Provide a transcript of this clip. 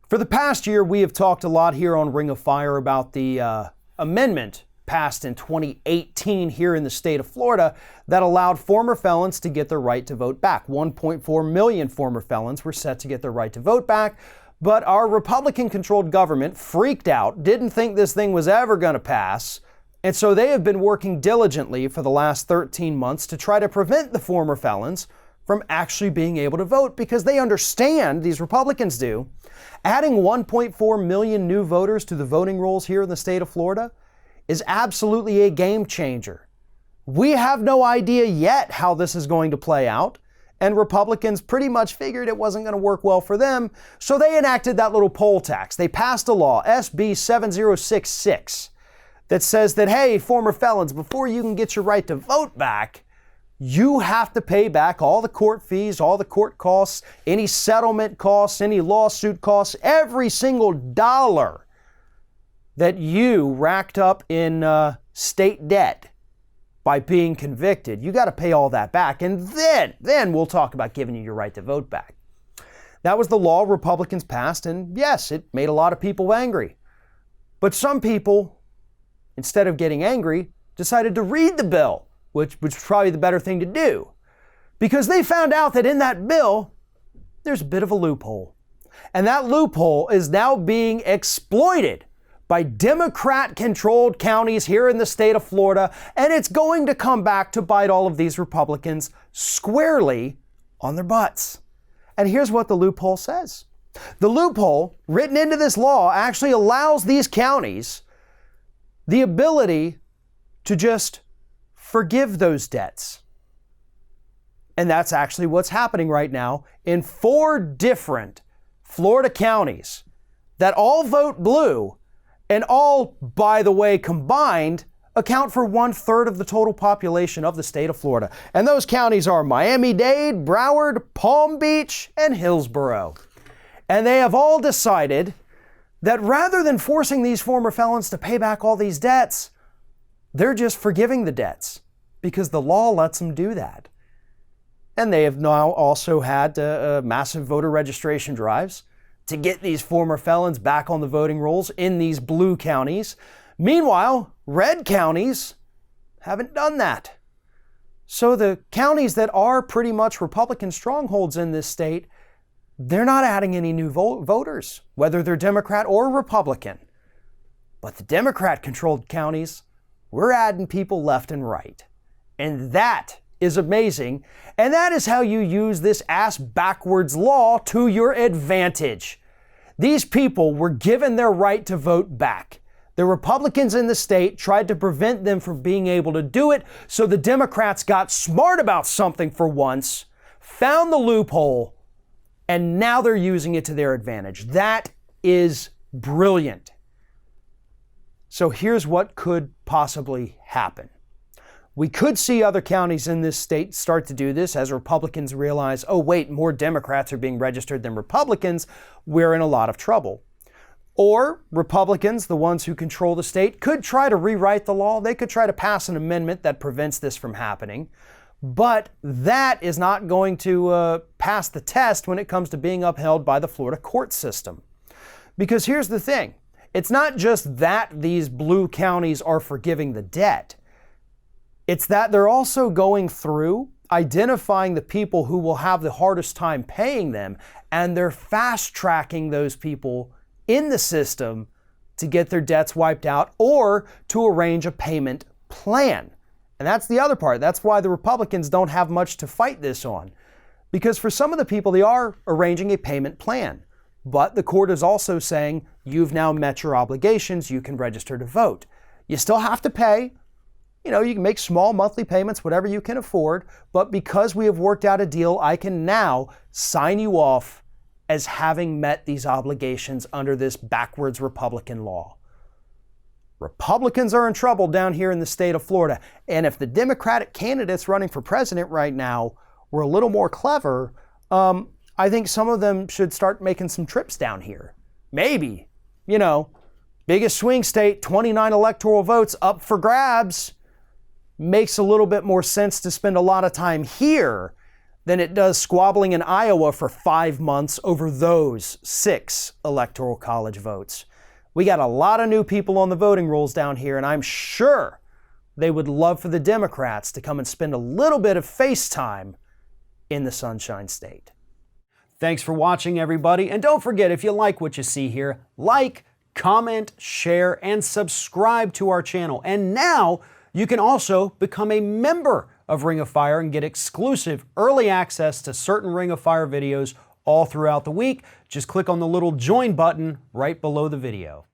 For the past year, we have talked a lot here on Ring of Fire about the amendment passed in 2018 here in the state of Florida that allowed former felons to get their right to vote back. 1.4 million former felons were set to get their right to vote back, but our Republican-controlled government freaked out, didn't think this thing was ever going to pass, and so they have been working diligently for the last 13 months to try to prevent the former felons from actually being able to vote, because they understand, these Republicans do, adding 1.4 million new voters to the voting rolls here in the state of Florida is absolutely a game changer. We have no idea yet how this is going to play out, and Republicans pretty much figured it wasn't going to work well for them, so they enacted that little poll tax. They passed a law, SB 7066, that says that, hey, former felons, before you can get your right to vote back, you have to pay back all the court fees, all the court costs, any settlement costs, any lawsuit costs, every single dollar that you racked up in state debt by being convicted. You got to pay all that back, and then we'll talk about giving you your right to vote back. That was the law Republicans passed, and yes, it made a lot of people angry. But some people, instead of getting angry, decided to read the bill, which was probably the better thing to do, because they found out that in that bill, there's a bit of a loophole. And that loophole is now being exploited by Democrat-controlled counties here in the state of Florida, and it's going to come back to bite all of these Republicans squarely on their butts. And here's what the loophole says. The loophole written into this law actually allows these counties the ability to just forgive those debts. And that's actually what's happening right now in 4 different Florida counties that all vote blue and all, by the way, combined account for 1/3 of the total population of the state of Florida. And those counties are Miami-Dade, Broward, Palm Beach, and Hillsborough. And they have all decided that rather than forcing these former felons to pay back all these debts, they're just forgiving the debts because the law lets them do that. And they have now also had massive voter registration drives to get these former felons back on the voting rolls in these blue counties. Meanwhile, red counties haven't done that. So the counties that are pretty much Republican strongholds in this state, they're not adding any new voters, whether they're Democrat or Republican. But the Democrat-controlled counties, we're adding people left and right. And that is amazing. And that is how you use this ass-backwards law to your advantage. These people were given their right to vote back. The Republicans in the state tried to prevent them from being able to do it, so the Democrats got smart about something for once, found the loophole, and now they're using it to their advantage. That is brilliant. So here's what could possibly happen. We could see other counties in this state start to do this as Republicans realize, oh wait, more Democrats are being registered than Republicans. We're in a lot of trouble. Or Republicans, the ones who control the state, could try to rewrite the law. They could try to pass an amendment that prevents this from happening. But that is not going to pass the test when it comes to being upheld by the Florida court system. Because here's the thing. It's not just that these blue counties are forgiving the debt. It's that they're also going through identifying the people who will have the hardest time paying them, and they're fast-tracking those people in the system to get their debts wiped out or to arrange a payment plan. And that's the other part. That's why the Republicans don't have much to fight this on. Because for some of the people, they are arranging a payment plan. But the court is also saying, you've now met your obligations, you can register to vote. You still have to pay. You know, you can make small monthly payments, whatever you can afford. But because we have worked out a deal, I can now sign you off as having met these obligations under this backwards Republican law. Republicans are in trouble down here in the state of Florida. And if the Democratic candidates running for president right now were a little more clever, I think some of them should start making some trips down here. Maybe, biggest swing state, 29 electoral votes up for grabs. Makes a little bit more sense to spend a lot of time here than it does squabbling in Iowa for 5 months over those 6 electoral college votes. We got a lot of new people on the voting rolls down here, and I'm sure they would love for the Democrats to come and spend a little bit of face time in the Sunshine State. Thanks for watching, everybody, and don't forget, if you like what you see here, like, comment, share, and subscribe to our channel. And now you can also become a member of Ring of Fire and get exclusive early access to certain Ring of Fire videos all throughout the week. Just click on the little join button right below the video.